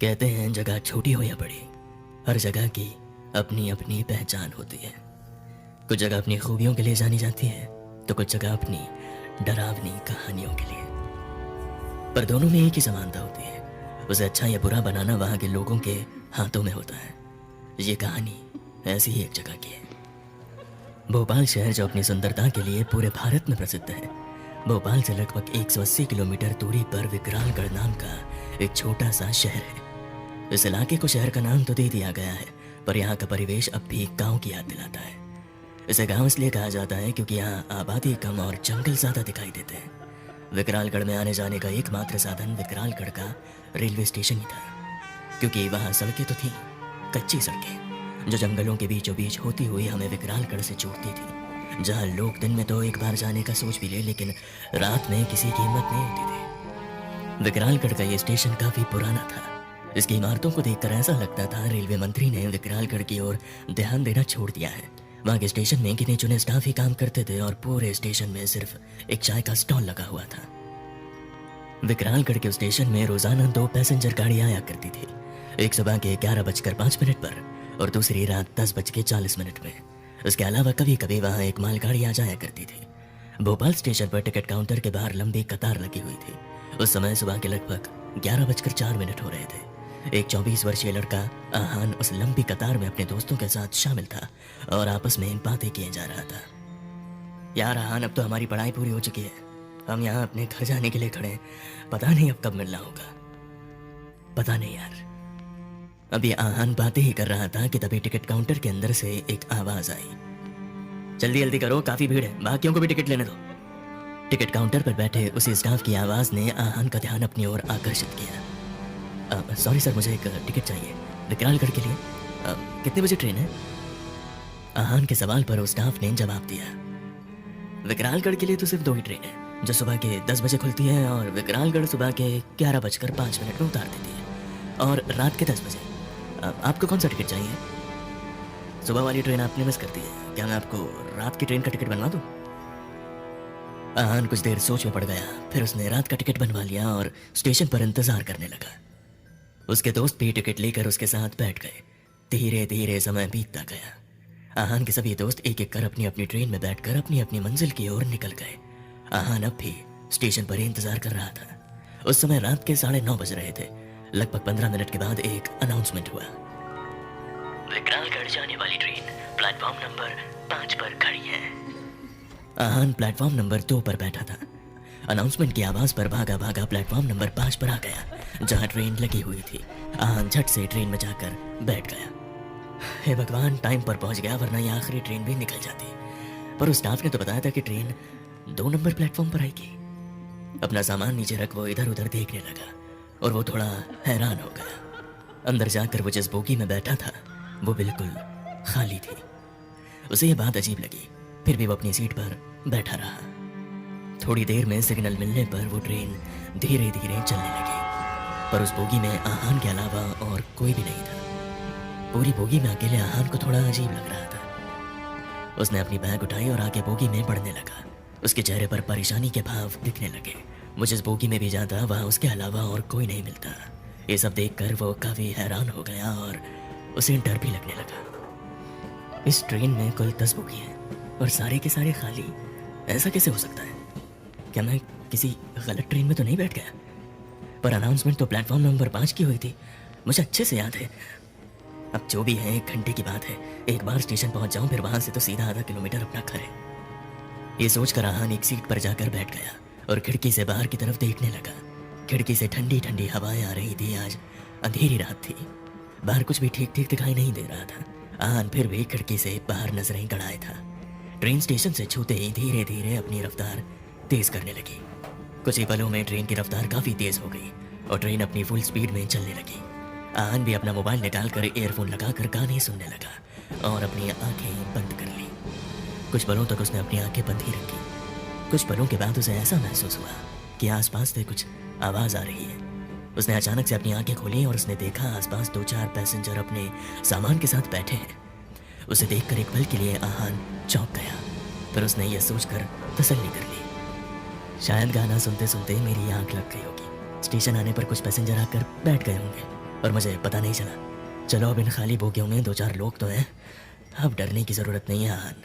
कहते हैं जगह छोटी हो या बड़ी, हर जगह की अपनी अपनी पहचान होती है। कुछ जगह अपनी खूबियों के लिए जानी जाती है तो कुछ जगह अपनी डरावनी कहानियों के लिए। पर दोनों में एक ही समानता होती है, उसे अच्छा या बुरा बनाना वहाँ के लोगों के हाथों में होता है। ये कहानी ऐसी ही एक जगह की है। भोपाल शहर जो अपनी सुंदरता के लिए पूरे भारत में प्रसिद्ध है। भोपाल से लगभग 180 किलोमीटर दूरी पर विकरालगढ़ नाम का एक छोटा सा शहर है। इस इलाके को शहर का नाम तो दे दिया गया है, पर यहाँ का परिवेश अब भी गांव की याद दिलाता है। इसे गांव इसलिए कहा जाता है क्योंकि यहाँ आबादी कम और जंगल ज्यादा दिखाई देते हैं। विकरालगढ़ में आने जाने का एकमात्र साधन विकरालगढ़ का रेलवे स्टेशन ही था, क्योंकि वहाँ सड़कें तो थीं, कच्ची सड़कें जो जंगलों के बीचों बीच होती हुई हमें विकरालगढ़ से जोड़ती थी, जहाँ लोग दिन में तो एक बार जाने का सोच भी ले, लेकिन रात में किसी की हिम्मत नहीं होती थी। विकरालगढ़ का ये स्टेशन काफी पुराना था। इसकी इमारतों को देखकर ऐसा लगता था रेलवे मंत्री ने विकरालगढ़ की ओर ध्यान देना छोड़ दिया है। वहाँ के स्टेशन में गिने चुने स्टाफ ही काम करते थे और पूरे स्टेशन में सिर्फ एक चाय का स्टॉल लगा हुआ था। विकरालगढ़ के स्टेशन में रोजाना 2 पैसेंजर गाड़ी आया करती थी, एक सुबह के 11:05 पर और दूसरी रात 10:40 में। इसके अलावा कभी कभी वहाँ एक मालगाड़ी आ जाया करती थी। भोपाल स्टेशन पर टिकट काउंटर के बाहर लंबी कतार लगी हुई थी। उस समय सुबह के लगभग 11:04 हो रहे थे। एक 24 वर्षीय लड़का आहान उस लंबी कतार में अपने दोस्तों के साथ शामिल था और आपस में बातें किए जा रहा था। यार आहान, अब तो हमारी पढ़ाई पूरी हो चुकी है, हम यहाँ अपने घर जाने के लिए खड़े हैं, पता नहीं अब कब मिलना होगा। पता नहीं यार। अभी आहान बातें ही कर रहा था कि तभी टिकट काउंटर के अंदर से एक आवाज आई, जल्दी जल्दी करो, काफी भीड़ है, बाकियों को भी टिकट लेने दो। टिकट काउंटर पर बैठे उसी स्टाफ की आवाज ने आहान का ध्यान अपनी ओर आकर्षित किया। सॉरी सर, मुझे एक टिकट चाहिए विकरालगढ़ के लिए। कितने बजे ट्रेन है? आहान के सवाल पर उस स्टाफ ने जवाब दिया, विकरालगढ़ के लिए तो सिर्फ 2 ही ट्रेन है, जो सुबह के 10 बजे खुलती है और विकरालगढ़ सुबह के 11:05 में उतार देती है, और रात के 10 बजे। आपको कौन सा टिकट चाहिए? सुबह वाली ट्रेन आपने मिस कर दी है, क्या मैं आपको रात की ट्रेन का टिकट बनवा दूं? आहान कुछ देर सोच में पड़ गया, फिर उसने रात का टिकट बनवा लिया और स्टेशन पर इंतजार करने लगा। उसके दोस्त भी टिकट लेकर उसके साथ बैठ गए। धीरे धीरे समय बीतता गया। आहान के सभी दोस्त एक एक कर अपनी अपनी ट्रेन में बैठकर अपनी अपनी मंजिल की ओर निकल गए। आहान अब भी स्टेशन पर ही इंतजार कर रहा था। उस समय रात के 9:30 बज रहे थे। लगभग 15 मिनट के बाद एक अनाउंसमेंट हुआ, विकरालगढ़ जाने वाली ट्रेन प्लेटफॉर्म नंबर 5 पर खड़ी है। आहान प्लेटफॉर्म नंबर 2 पर बैठा था। अनाउंसमेंट की आवाज पर भागा भागा प्लेटफॉर्म नंबर 5 पर आ गया, जहां ट्रेन लगी हुई थी। आहान झट से ट्रेन में जाकर बैठ गया। हे भगवान, टाइम पर पहुंच गया, वरना ये आखिरी ट्रेन भी निकल जाती। पर उस स्टाफ ने तो बताया था कि ट्रेन 2 नंबर प्लेटफॉर्म पर आएगी। अपना सामान नीचे रख वो इधर उधर देखने लगा और वो थोड़ा हैरान हो गया। अंदर जाकर वो जिस बोगी में बैठा था वो बिल्कुल खाली थी। उसे ये बात अजीब लगी, फिर भी वो अपनी सीट पर बैठा रहा। थोड़ी देर में सिग्नल मिलने पर वो ट्रेन धीरे धीरे चलने लगी, पर उस बोगी में आहान के अलावा और कोई भी नहीं था। पूरी बोगी में अकेले आहान को थोड़ा अजीब लग रहा था। उसने अपनी बैग उठाई और आगे बोगी में बढ़ने लगा। उसके चेहरे पर परेशानी के भाव दिखने लगे। वो जिस बोगी में भी जाता वहाँ उसके अलावा और कोई नहीं मिलता। ये सब देखकर वो काफी हैरान हो गया और उसे डर भी लगने लगा। इस ट्रेन में कुल 10 बोगी हैं और सारे के सारे खाली। ऐसा कैसे हो सकता है? क्या मैं किसी गलत ट्रेन में तो नहीं बैठ गया? पर अनाउंसमेंट तो प्लेटफॉर्म नंबर 5 की हुई थी, मुझे अच्छे से याद है। अब जो भी है 1 घंटे की बात है, एक बार स्टेशन पहुंच जाऊं, फिर वहां से तो सीधा आधा किलोमीटर अपना घर है। ये सोचकर आहान एक सीट पर जाकर बैठ गया और खिड़की से बाहर की तरफ देखने लगा। खिड़की से ठंडी ठंडी हवाएं आ रही थी। आज अंधेरी रात थी, बाहर कुछ भी ठीक ठीक दिखाई नहीं दे रहा था। आहान फिर भी खिड़की से बाहर नजरें गड़ाए था। ट्रेन स्टेशन से छूते ही धीरे धीरे अपनी रफ्तार तेज करने लगी। कुछ ही पलों में ट्रेन की रफ्तार काफी तेज हो गई और ट्रेन अपनी फुल स्पीड में चलने लगी। आहान भी अपना मोबाइल निकालकर ईयरफोन लगाकर गाने सुनने लगा और अपनी आंखें बंद कर ली। कुछ पलों तक उसने अपनी आंखें बंद ही रखी। कुछ पलों के बाद उसे ऐसा महसूस हुआ कि आसपास से कुछ आवाज आ रही है। उसने अचानक से अपनी आंखें खोली और उसने देखा आसपास 2-4 पैसेंजर अपने सामान के साथ बैठे हैं। उसे देखकर एक पल के लिए आहान चौंक गया, फिर उसने यह सोचकर तसल्ली कर ली, शायद गाना सुनते सुनते मेरी आंख लग गई होगी। स्टेशन आने पर कुछ पैसेंजर आकर बैठ गए होंगे। और मुझे पता नहीं चला। चलो अब इन खाली बोगियों में 2-4 लोग तो हैं, अब डरने की ज़रूरत नहीं है।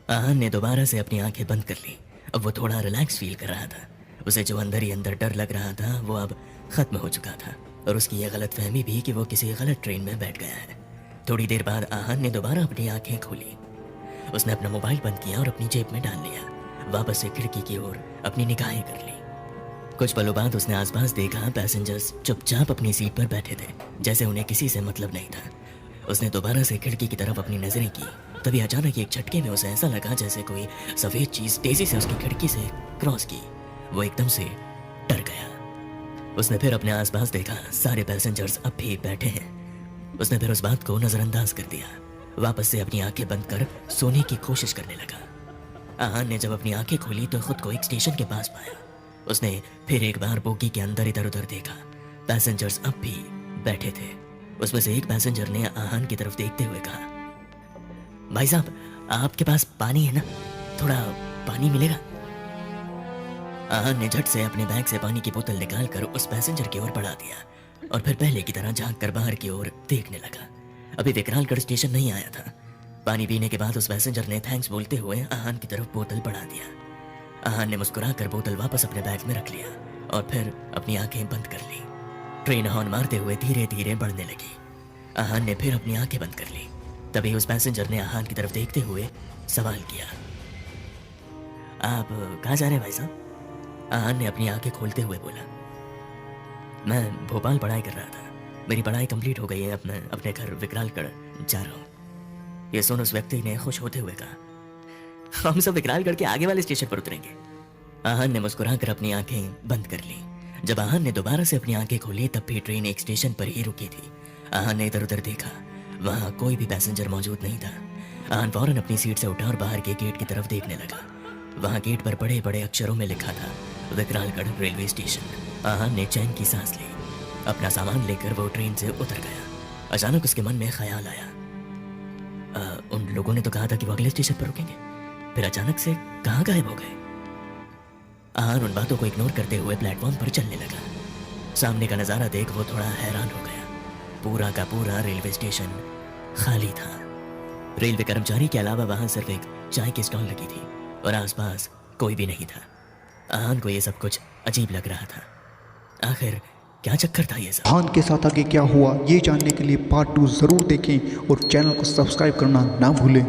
आहान ने दोबारा से अपनी आंखें बंद कर ली। अब वो थोड़ा रिलैक्स फील कर रहा था। उसे जो अंदर ही अंदर डर लग रहा था वो अब ख़त्म हो चुका था, और उसकी यह गलत फहमी भी कि वो किसी गलत ट्रेन में बैठ गया है। थोड़ी देर बाद आहान ने दोबारा अपनी आंखें खोली। उसने अपना मोबाइल बंद किया और अपनी जेब में डाल लिया। वापस से खिड़की की ओर अपनी निगाहें कर ली। कुछ पलों बाद उसने आसपास देखा, पैसेंजर्स चुपचाप अपनी सीट पर बैठे थे, जैसे उन्हें किसी से मतलब नहीं था। उसने दोबारा से खिड़की की तरफ अपनी नजरें की। तभी अचानक एक झटके में उसे ऐसा लगा जैसे कोई सफेद चीज तेजी से उसकी खिड़की से क्रॉस की। वो एकदम से डर गया। उसने फिर अपने आसपास देखा, सारे पैसेंजर्स अब भी बैठे हैं। उसने फिर उस बात को नजरअंदाज कर दिया। वापस से अपनी आंखें बंद कर सोने की कोशिश करने लगा। आहान ने जब अपनी आंखें खोली तो खुद को एक स्टेशन के पास पाया। उसने फिर एक बार बोगी के अंदर इधर उधर देखा। पैसेंजर्स अब भी बैठे थे। उसमें से एक पैसेंजर ने आहान की तरफ देखते हुए कहा, भाई साहब, आपके पास पानी है ना? थोड़ा पानी मिलेगा? आहान ने झट से अपने बैग से पानी की बोतल निकालकर उस पैसेंजर की ओर बढ़ा दिया और फिर पहले की तरह झांक कर बाहर की ओर देखने लगा। अभी विकरालगढ़ स्टेशन नहीं आया था। पानी पीने के बाद उस पैसेंजर ने थैंक्स बोलते हुए आहान की तरफ बोतल बढ़ा दिया। आहान ने मुस्कुराकर बोतल वापस अपने बैग में रख लिया और फिर अपनी आंखें बंद कर ली। ट्रेन हॉर्न मारते हुए धीरे धीरे बढ़ने लगी। आहान ने फिर अपनी आंखें बंद कर ली। तभी उस पैसेंजर ने आहान की तरफ देखते हुए सवाल किया, आप कहाँ जा रहे हैं भाई साहब? आहान ने अपनी आंखें खोलते हुए बोला, मैं भोपाल पढ़ाई कर रहा था। मेरी पढ़ाई कंप्लीट हो गई है, अब मैं अपने घर विकरालगढ़ जा रहा हूँ। ये सुन उस व्यक्ति ने खुश होते हुए कहा, हम सब विकरालगढ़ के आगे वाले स्टेशन पर उतरेंगे। आहान ने मुस्कुराकर अपनी आंखें बंद कर ली। जब आहान ने दोबारा से अपनी आंखें खोली तब भी ट्रेन एक स्टेशन पर ही रुकी थी। आहान ने इधर उधर देखा, वहां कोई भी पैसेंजर मौजूद नहीं था। आहान फौरन अपनी सीट से उठा और बाहर के गेट की तरफ देखने लगा। वहां गेट पर बड़े बड़े अक्षरों में लिखा था, विकरालगढ़ रेलवे स्टेशन। आहान ने चैन की सांस ली। अपना सामान लेकर वो ट्रेन से उतर गया। अचानक उसके मन में ख्याल आया, उन लोगों ने तो कहा था कि वो अगले स्टेशन पर रुकेंगे, फिर अचानक से कहाँ गायब हो गए? आहान उन बातों को इग्नोर करते हुए प्लेटफॉर्म पर चलने लगा। सामने का नज़ारा देख वो थोड़ा हैरान हो गया। पूरा का पूरा रेलवे स्टेशन खाली था। रेलवे कर्मचारी के अलावा वहां सिर्फ एक चाय की स्टॉल लगी थी और आसपास कोई भी नहीं था। आहान को ये सब कुछ अजीब लग रहा था। आखिर क्या चक्कर था ये सब? आहान के साथ आगे क्या हुआ ये जानने के लिए पार्ट 2 ज़रूर देखें और चैनल को सब्सक्राइब करना ना भूलें।